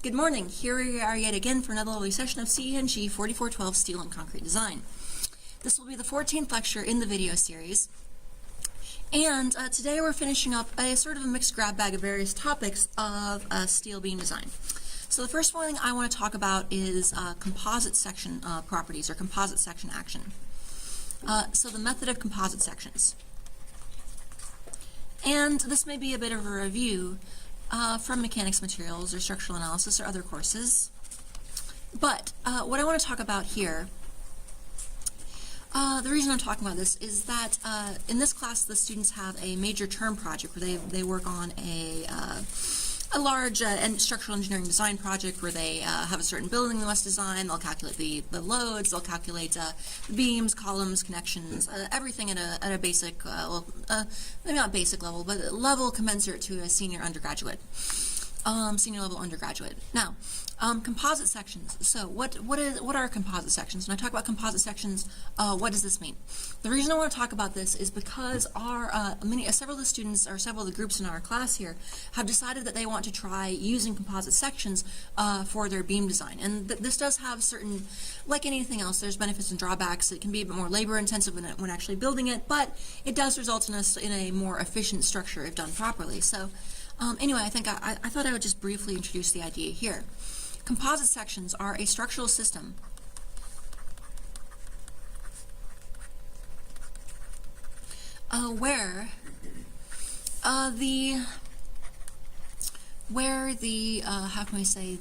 Good morning. Here we are yet again for another lovely session of CENG 4412 Steel and Concrete Design. This will be the 14th lecture in the video series. And today we're finishing up a sort of a mixed grab bag of various topics of steel beam design. So the first one I want to talk about is composite section properties, or composite section action. So the method of composite sections. And this may be a bit of a review from mechanics materials or structural analysis or other courses. But what I want to talk about here, the reason I'm talking about this is that in this class the students have a major term project where they work on a large structural engineering design project where they have a certain building they must design. They'll calculate the loads, they'll calculate the beams, columns, connections, everything at a basic, maybe not basic level, but a level commensurate to a senior undergraduate, senior level undergraduate. Now, composite sections. So what are composite sections? When I talk about composite sections, what does this mean? The reason I want to talk about this is because several of the students or several of the groups in our class here have decided that they want to try using composite sections for their beam design. And this does have certain, like anything else, there's benefits and drawbacks. It can be a bit more labor intensive when actually building it, but it does result in a more efficient structure if done properly. So anyway, I thought I would just briefly introduce the idea here. Composite sections are a structural system where the how can we say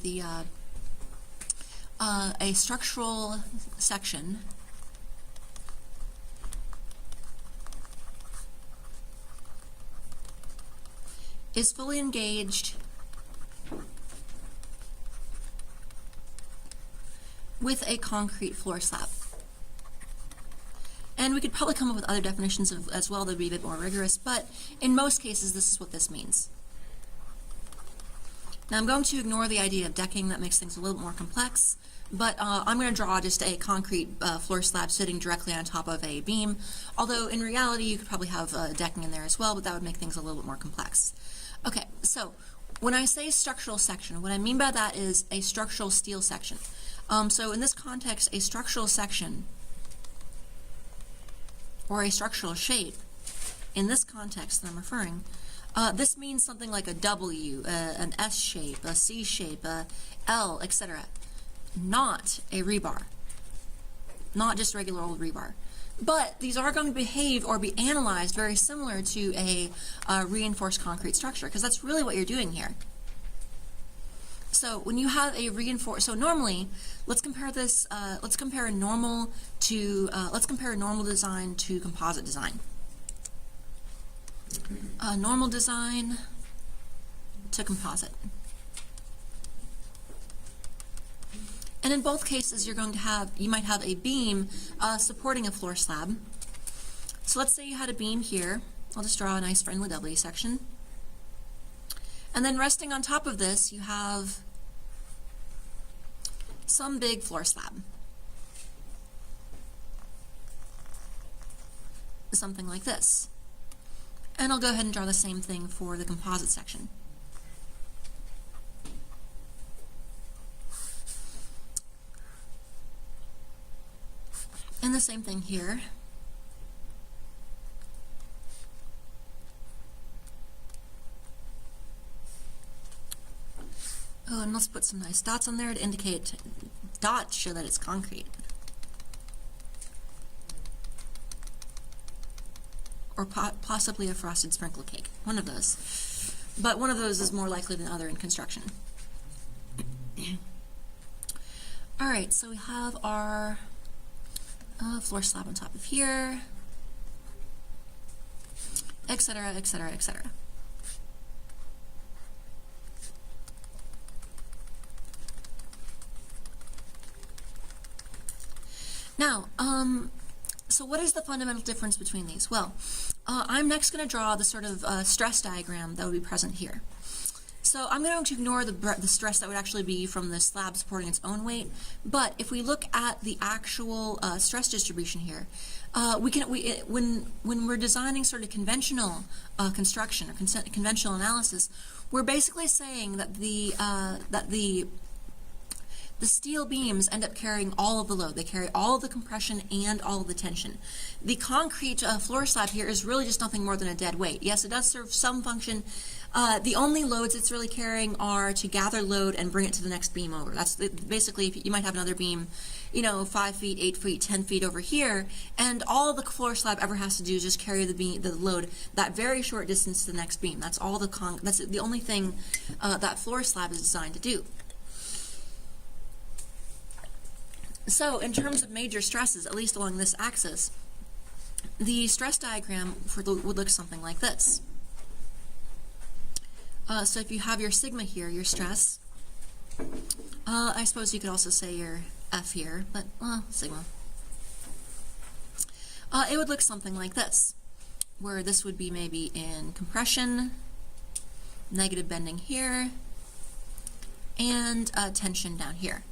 a structural section is fully engaged with a concrete floor slab. And we could probably come up with other definitions as well that would be a bit more rigorous, but in most cases this is what this means. Now I'm going to ignore the idea of decking. That makes things a little more complex, but I'm going to draw just a concrete floor slab sitting directly on top of a beam, although in reality you could probably have decking in there as well, but that would make things a little bit more complex. Okay, so when I say structural section, what I mean by that is a structural steel section. So in this context, a structural section or a structural shape, in this context that I'm referring, this means something like a W, an S shape, a C shape, a L, etc. Not a rebar, not just regular old rebar. But these are going to behave or be analyzed very similar to a reinforced concrete structure, because that's really what you're doing here. So when you have a reinforced, so normally, let's compare this. Let's compare normal design to composite design. Normal design to composite. And in both cases, you might have a beam supporting a floor slab. So let's say you had a beam here. I'll just draw a nice friendly W section. And then resting on top of this, you have some big floor slab. Something like this. And I'll go ahead and draw the same thing for the composite section. And the same thing here. Oh, and let's put some nice dots on there to indicate, dots show that it's concrete. Or possibly a frosted sprinkle cake, one of those. But one of those is more likely than the other in construction. All right, so we have our floor slab on top of here, etc., etc., etc. Now, so what is the fundamental difference between these? Well, I'm next going to draw the sort of stress diagram that would be present here. So I'm going to ignore the stress that would actually be from the slab supporting its own weight, but if we look at the actual stress distribution here, when we're designing sort of conventional construction or conventional analysis, we're basically saying that the steel beams end up carrying all of the load. They carry all of the compression and all of the tension. The concrete floor slab here is really just nothing more than a dead weight. Yes, it does serve some function. The only loads it's really carrying are to gather load and bring it to the next beam over. That's basically, if you might have another beam, 5 feet, 8 feet, 10 feet over here, and all the floor slab ever has to do is just carry the load that very short distance to the next beam. That's all that's the only thing that floor slab is designed to do. So in terms of major stresses, at least along this axis, the stress diagram would look something like this. So if you have your sigma here, your stress, I suppose you could also say your F here, but sigma. It would look something like this, where this would be maybe in compression, negative bending here, and tension down here.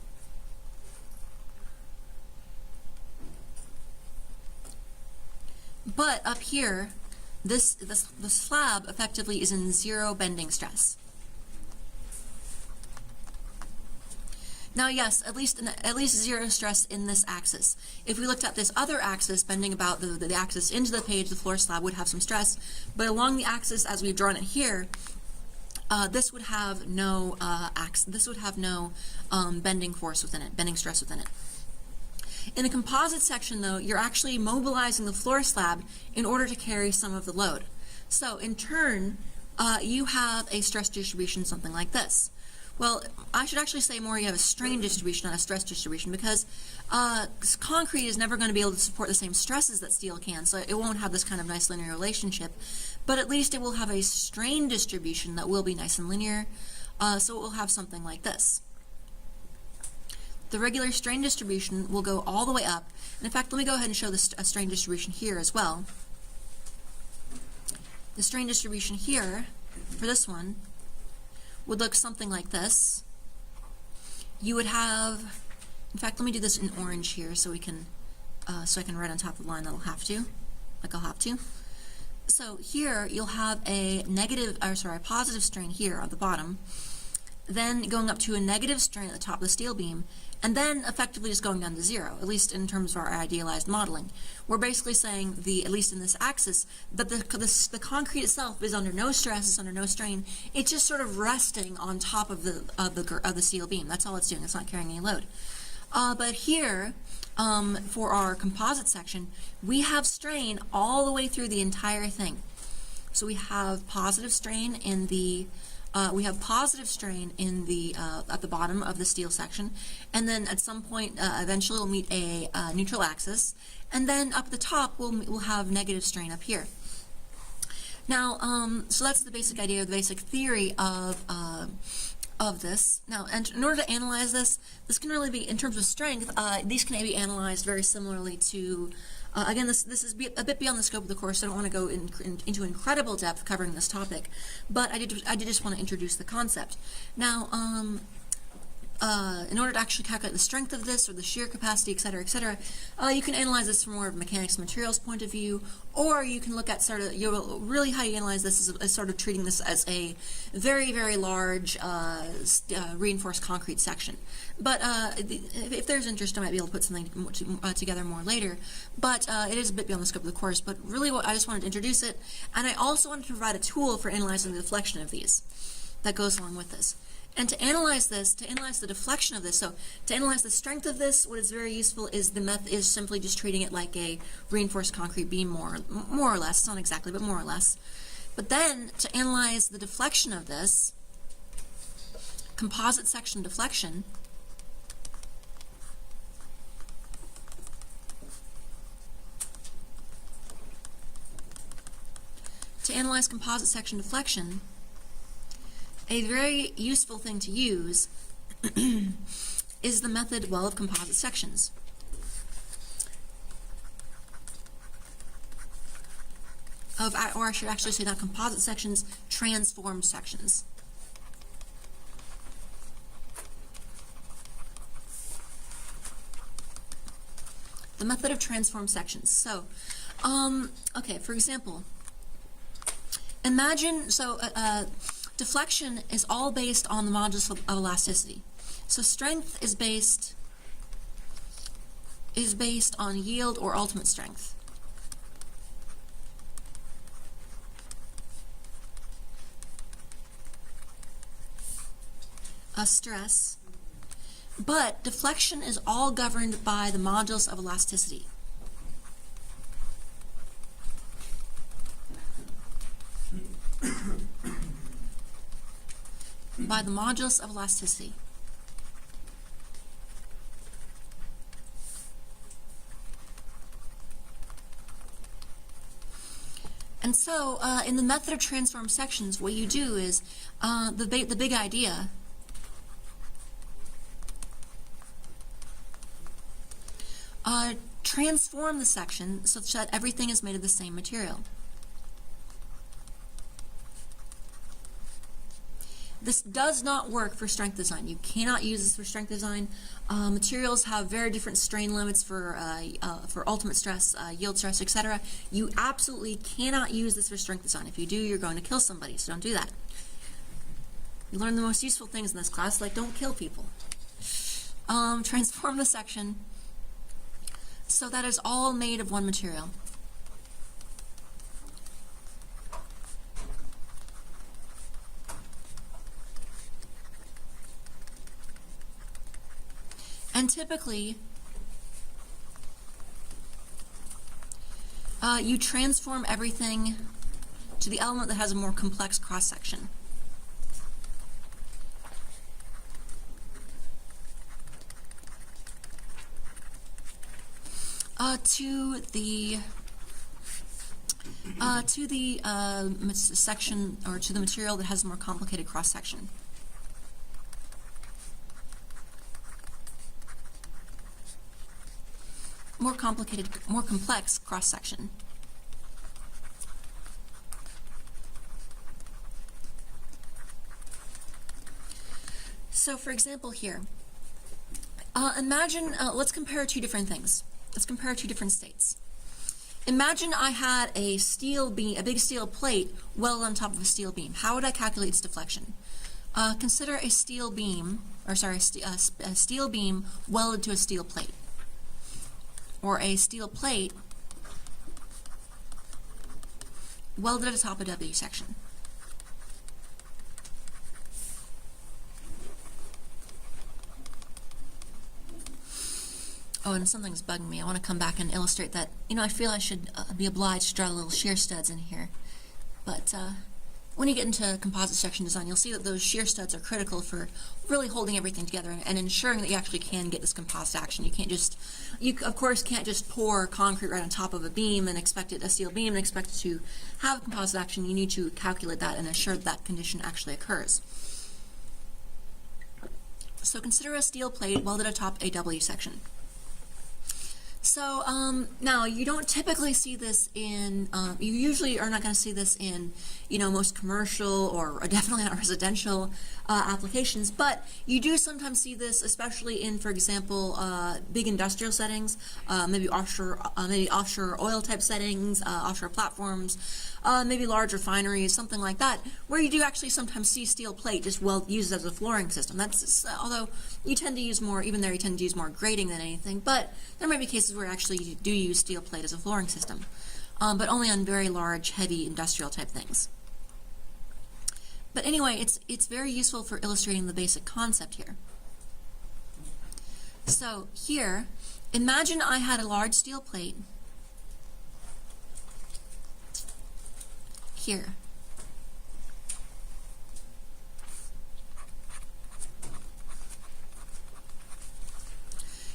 But up here, the slab effectively is in zero bending stress. Now, yes, at least zero stress in this axis. If we looked at this other axis, bending about the axis into the page, the floor slab would have some stress. But along the axis, as we've drawn it here, this would have no bending force within it, bending stress within it. In the composite section, though, you're actually mobilizing the floor slab in order to carry some of the load. So, in turn, you have a stress distribution something like this. Well, I should actually say more you have a strain distribution, not a stress distribution, because concrete is never going to be able to support the same stresses that steel can, so it won't have this kind of nice linear relationship. But at least it will have a strain distribution that will be nice and linear, so it will have something like this. The regular strain distribution will go all the way up. And in fact, let me go ahead and show the strain distribution here as well. The strain distribution here, for this one, would look something like this. You would have, in fact, let me do this in orange here so we can, so I can write on top of the line that I'll have to. So here you'll have a positive strain here at the bottom, then going up to a negative strain at the top of the steel beam, and then effectively just going down to zero, at least in terms of our idealized modeling. We're basically saying, at least in this axis, that the concrete itself is under no stress, it's under no strain. It's just sort of resting on top of the steel beam. That's all it's doing. It's not carrying any load. But here, for our composite section, we have strain all the way through the entire thing. So we have positive strain in the at the bottom of the steel section, and then at some point eventually we'll meet a neutral axis, and then up the top we'll have negative strain up here. Now, so that's the basic idea, the basic theory of this. Now, and in order to analyze this can really be, in terms of strength, these can be analyzed very similarly to, again, this is a bit beyond the scope of the course, so I don't want to go into incredible depth covering this topic, but I did just want to introduce the concept. Now, in order to actually calculate the strength of this, or the shear capacity, etc., you can analyze this from more of a mechanics and materials point of view, or you can look at really how you analyze this as sort of treating this as a very, very large reinforced concrete section. But if there's interest, I might be able to put something together more later. But it is a bit beyond the scope of the course. But really, I just wanted to introduce it, and I also wanted to provide a tool for analyzing the deflection of these that goes along with this. And to analyze this, to analyze the deflection of this, so to analyze the strength of this, what is very useful is simply just treating it like a reinforced concrete beam, more or less. It's not exactly, but more or less. But then to analyze the deflection of this, composite section deflection, a very useful thing to use is the method, well, of composite sections. Or I should actually say not composite sections, transformed sections. The method of transformed sections. So, okay, for example, imagine, deflection is all based on the modulus of elasticity. So strength is based on yield or ultimate strength. Stress, but deflection is all governed by the modulus of elasticity. By the modulus of elasticity. And so, in the method of transform sections, what you do is, the big idea transform the section such that everything is made of the same material. This does not work for strength design. You cannot use this for strength design. Materials have very different strain limits for ultimate stress, yield stress, etc. You absolutely cannot use this for strength design. If you do, you're going to kill somebody, so don't do that. You learn the most useful things in this class, like don't kill people. Transform the section so that it's all made of one material. And typically, you transform everything to the element that has a more complex cross-section. To the section, or to the material that has a more complicated cross-section. More complex cross-section. So for example here, imagine, let's compare two different things. Let's compare two different states. Imagine I had a steel beam, a big steel plate welded on top of a steel beam. How would I calculate its deflection? Consider a steel beam, or sorry, a steel beam welded to a steel plate, or a steel plate welded at the top of W section. Oh, and something's bugging me. I want to come back and illustrate that. You know, I feel I should be obliged to draw little shear studs in here. But when you get into composite section design, you'll see that those shear studs are critical for really holding everything together and ensuring that you actually can get this composite action. You can't just, you of course can't just pour concrete right on top of a beam and expect it, a steel beam, and expect it to have composite action. You need to calculate that and ensure that that condition actually occurs. So consider a steel plate welded atop a W section. So now you don't typically see this in, you usually are not going to see this in, you know, most commercial or definitely not residential applications, but you do sometimes see this, especially in, for example, big industrial settings, maybe offshore oil type settings, offshore platforms, maybe large refineries, something like that, where you do actually sometimes see steel plate just used as a flooring system. That's although you tend to use more, even there you tend to use more grating than anything, but there may be cases where actually you do use steel plate as a flooring system, but only on very large, heavy industrial type things. But anyway, it's very useful for illustrating the basic concept here. So here, imagine I had a large steel plate here.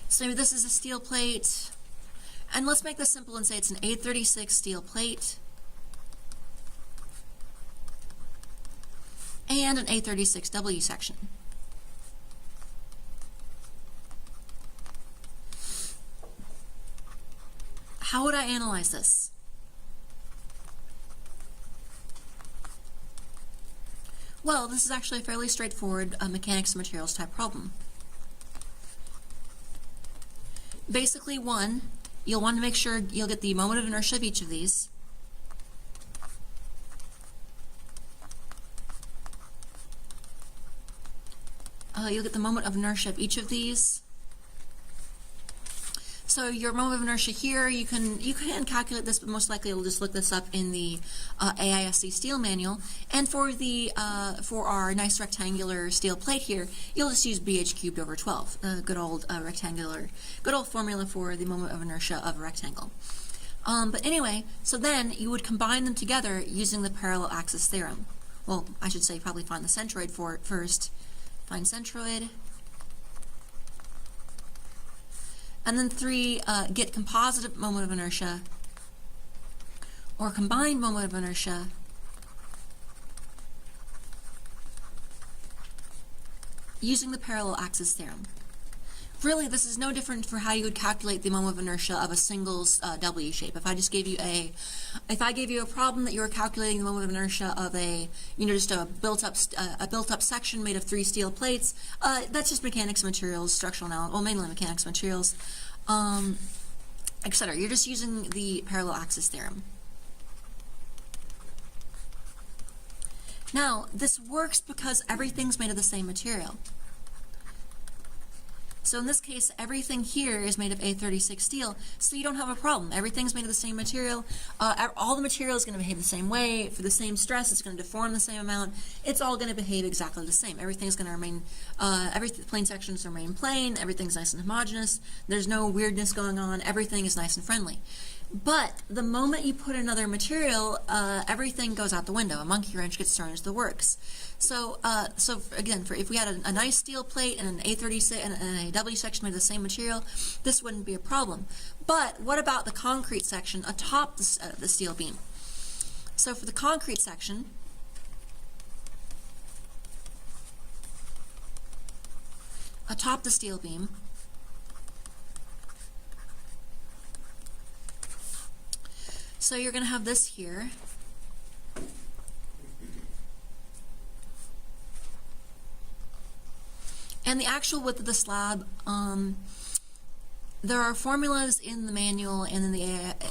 So maybe this is a steel plate, and let's make this simple and say it's an 836 steel plate and an 836W section. How would I analyze this? Well, this is actually a fairly straightforward mechanics of materials type problem. Basically, one, you'll want to make sure you'll get the moment of inertia of each of these. you'll get the moment of inertia of each of these. So your moment of inertia here, you can calculate this, but most likely you'll just look this up in the AISC steel manual. And for the for our nice rectangular steel plate here, you'll just use BH cubed over 12, good old formula for the moment of inertia of a rectangle. But anyway, so then you would combine them together using the parallel axis theorem. Well, I should say probably find the centroid for it first. Find centroid. And then 3, get composite moment of inertia or combined moment of inertia using the parallel axis theorem. Really, this is no different for how you would calculate the moment of inertia of a singles W shape. If I just gave you a problem that you were calculating the moment of inertia of a, just a built-up section made of 3 steel plates, that's just mechanics of materials, structural analysis, well, mainly mechanics of materials, etc. You're just using the parallel axis theorem. Now, this works because everything's made of the same material. So in this case, everything here is made of A36 steel, so you don't have a problem. Everything's made of the same material. All the material is going to behave the same way. For the same stress, it's going to deform the same amount. It's all going to behave exactly the same. Everything's going to remain, plane sections remain plane. Everything's nice and homogeneous. There's no weirdness going on. Everything is nice and friendly. But the moment you put another material, everything goes out the window. A monkey wrench gets thrown into the works. So, again, if we had a nice steel plate and an A36 and a W section made of the same material, this wouldn't be a problem. But what about the concrete section atop the steel beam? So for the concrete section, atop the steel beam, so you're going to have this here. And the actual width of the slab, there are formulas in the manual and in the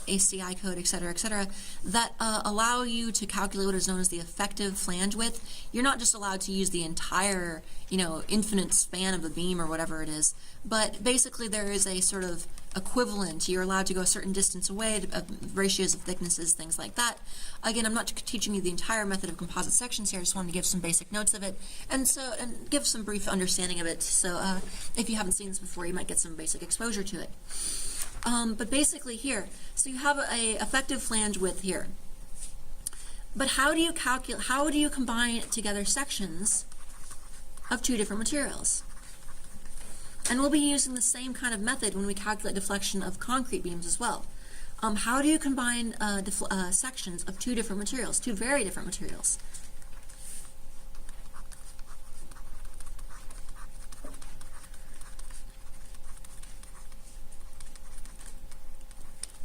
ACI code, et cetera, that allow you to calculate what is known as the effective flange width. You're not just allowed to use the entire, infinite span of the beam or whatever it is, but basically there is a sort of equivalent. You're allowed to go a certain distance away, ratios of thicknesses, things like that. Again, I'm not teaching you the entire method of composite sections here. I just wanted to give some basic notes of it and give some brief understanding of it. So if you haven't seen this before, you might get some basic exposure to it. But basically here, so you have a effective flange width here. But how do you combine together sections of 2 different materials? And we'll be using the same kind of method when we calculate deflection of concrete beams as well. How do you combine sections of 2 different materials, 2 very different materials?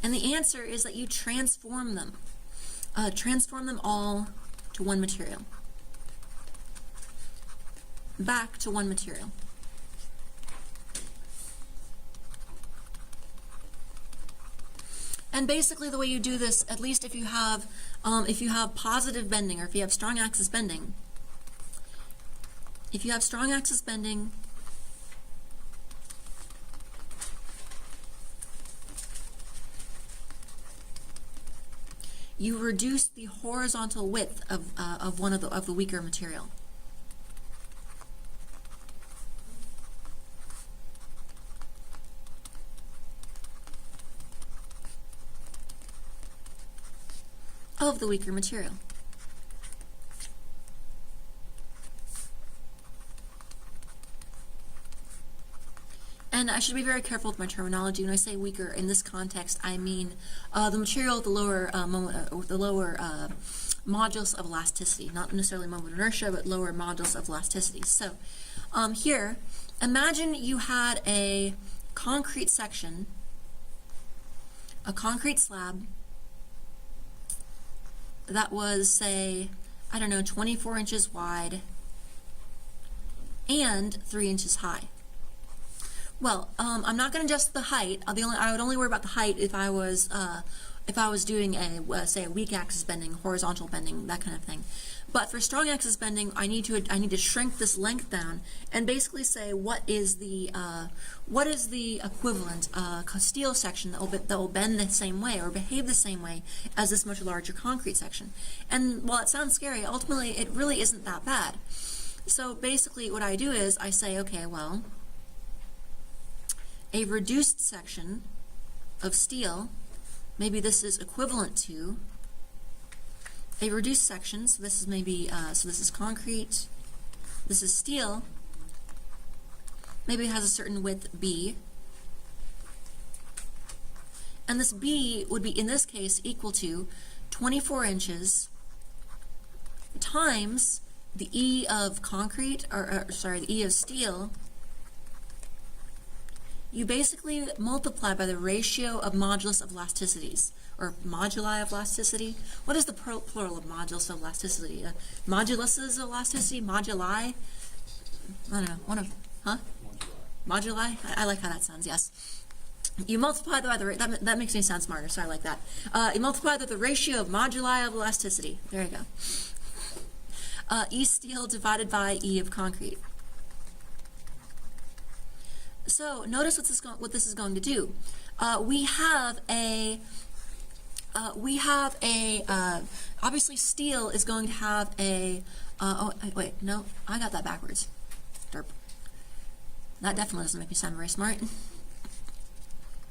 And the answer is that you transform them. Transform them all to one material. Back to one material. And basically the way you do this, at least if you have positive bending or if you have strong axis bending, you reduce the horizontal width of one of the weaker material. Of the weaker material. And I should be very careful with my terminology. When I say weaker in this context, I mean the material with the lower modulus of elasticity, not necessarily moment of inertia, but lower modulus of elasticity. So here, imagine you had a concrete section, a concrete slab that was, say, 24 inches wide and 3 inches high. Well, I'm not going to adjust the height. I would only worry about the height if I was doing say a weak axis bending, horizontal bending, that kind of thing. But for strong axis bending, I need to shrink this length down and basically say what is the equivalent steel section that will bend the same way or behave the same way as this much larger concrete section. And while it sounds scary, ultimately it really isn't that bad. So basically what I do is I say, okay, well, a reduced section of steel, maybe this is equivalent to a reduced section, so this is maybe, so this is concrete, this is steel, maybe it has a certain width B, and this B would be, in this case, equal to 24 inches times the E of concrete, the E of steel. You basically multiply by the ratio of modulus of elasticities, or moduli of elasticity. What is the plural of modulus of elasticity? Moduluses of elasticity? Moduli? I don't know. Moduli? I like how that sounds, yes. You multiply by the, that makes me sound smarter, so I like that. You multiply by the ratio of moduli of elasticity. There you go. E steel divided by E of concrete. So notice what this is going to do. We have a obviously steel is going to have a, oh wait, no, I got that backwards. Derp. That definitely doesn't make me sound very smart.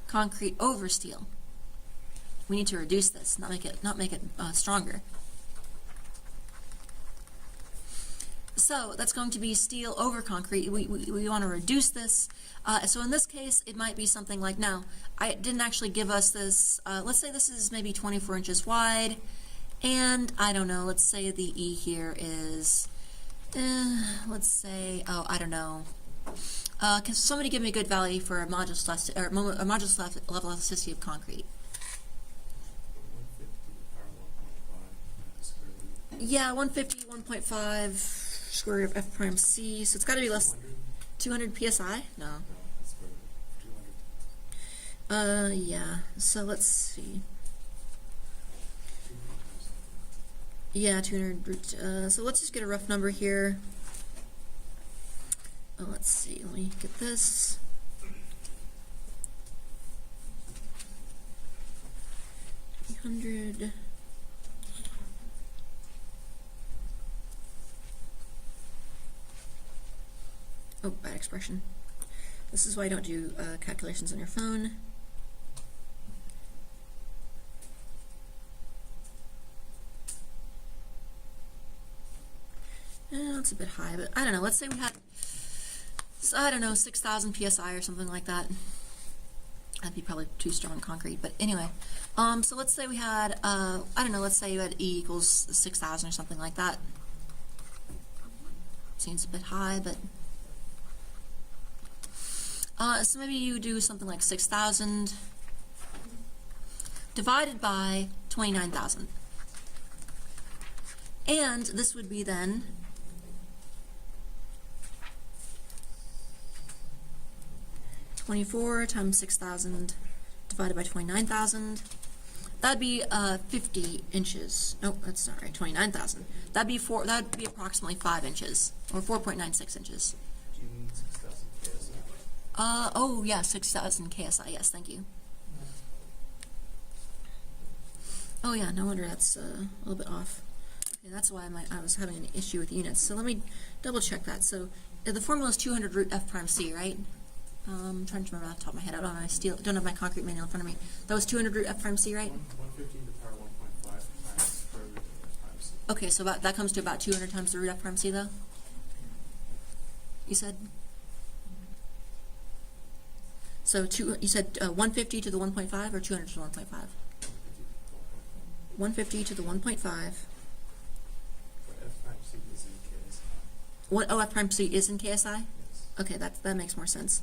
Concrete over steel. We need to reduce this, not make it stronger. So that's going to be steel over concrete. We want to reduce this. So in this case, it might be something like, now, I didn't actually give us this, let's say this is maybe 24 inches wide, and I don't know, let's say the E here is, let's say, oh, I don't know. Can somebody give me a good value for a modulus level elasticity of concrete? Yeah, 150, 1.5 square root of F prime C, so it's got to be less, 200 psi? No. Yeah, so let's see. Yeah, 200 root, so let's just get a rough number here. Oh, let's see, let me get this. $300. Oh, bad expression. This is why I don't do calculations on your phone. That's a bit high, but I don't know. Let's say we had, I don't know, 6,000 psi or something like that. That'd be probably too strong concrete, but anyway. So let's say we had, I don't know, let's say you had E equals 6,000 or something like that. Seems a bit high, but so maybe you do something like 6,000 divided by 29,000. And this would be then 24 times 6,000 divided by 29,000. That'd be 50 inches. No, that's not right. 29,000. That'd be approximately 5 inches, or 4.96 inches. Do you mean 6,000 KSI? Oh yeah, 6,000 KSI. Yes, thank you. Oh yeah, no wonder that's a little bit off. Okay, that's why I was having an issue with units. So let me double check that. So the formula is 200 root F prime C, right? I'm trying to remember off the top of my head. I don't have my concrete manual in front of me. That was 200 root F prime C, right? 150 to the power 1.5 times square root of F prime C. Okay, so that comes to about 200 times the root F prime C, though? You said? So you said 150 to the 1.5 or 200 to the 1.5? 150 to the 1.5. But F prime C is in KSI. What? Oh, F prime C is in KSI? Yes. Okay, that makes more sense.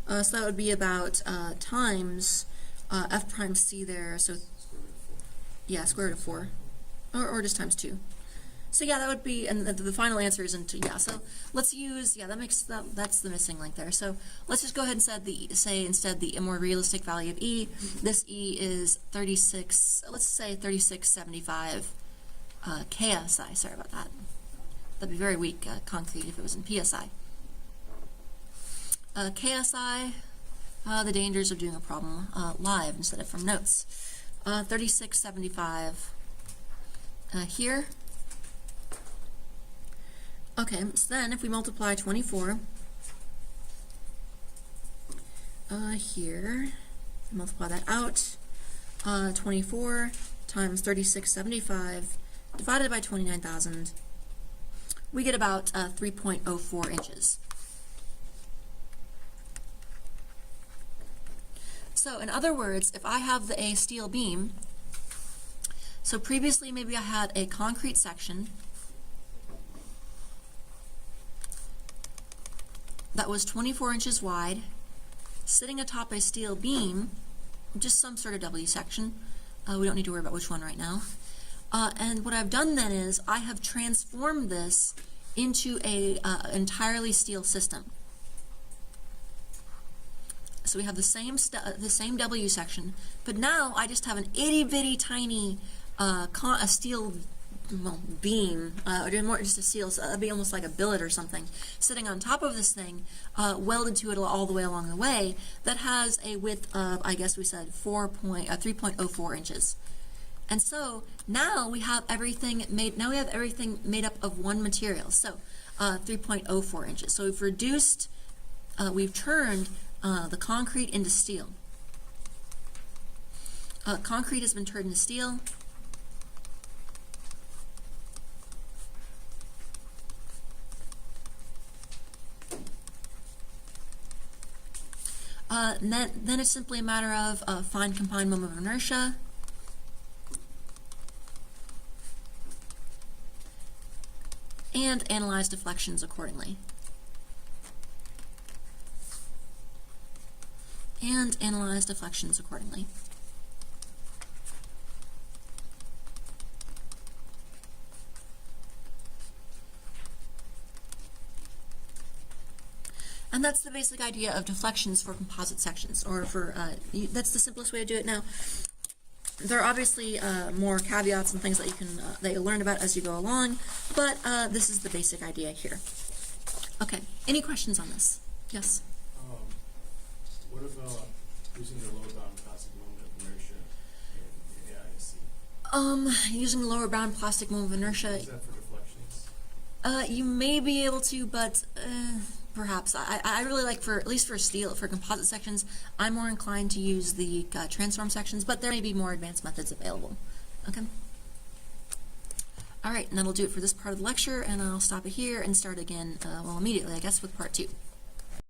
So that would be about times F prime C there. So Square root of 4. yeah, square root of 4, or just times 2. So yeah, that would be, and the final answer isn't, yeah, so let's use, yeah, that's the missing link there. So let's just go ahead and say instead the more realistic value of E. This E is 36, let's say 3675 KSI, sorry about that. That'd be very weak concrete if it was in PSI. KSI, the dangers of doing a problem live instead of from notes. 3675 here. Okay, so then if we multiply 24 here, multiply that out, 24 times 3675 divided by 29,000, we get about 3.04 inches. So in other words, if I have a steel beam, so previously maybe I had a concrete section that was 24 inches wide, sitting atop a steel beam, just some sort of W section. We don't need to worry about which one right now. And what I've done then is I have transformed this into a entirely steel system. So we have the same W section, but now I just have an itty bitty tiny a steel beam, or more just a steel, so that'd be almost like a billet or something, sitting on top of this thing, welded to it all the way along the way, that has a width of, I guess we said 3.04 inches. And so now we have everything made. Now we have everything made up of one material. So 3.04 inches. So we've reduced, we've turned the concrete into steel. Concrete has been turned into steel. Then it's simply a matter of find combined moment of inertia. And analyze deflections accordingly. And analyze deflections accordingly. And that's the basic idea of deflections for composite sections, or for, that's the simplest way to do it now. There are obviously more caveats and things that you can that you'll learn about as you go along, but this is the basic idea here. Okay, any questions on this? Yes? What about using the lower bound plastic moment of inertia in AISC? Using the lower bound plastic moment of inertia, Is that for deflections? you may be able to, but perhaps. I really like, for at least for steel, for composite sections, I'm more inclined to use the transform sections, but there may be more advanced methods available. Okay? All right, and that'll do it for this part of the lecture, and I'll stop it here and start again, well, immediately, I guess, with part 2.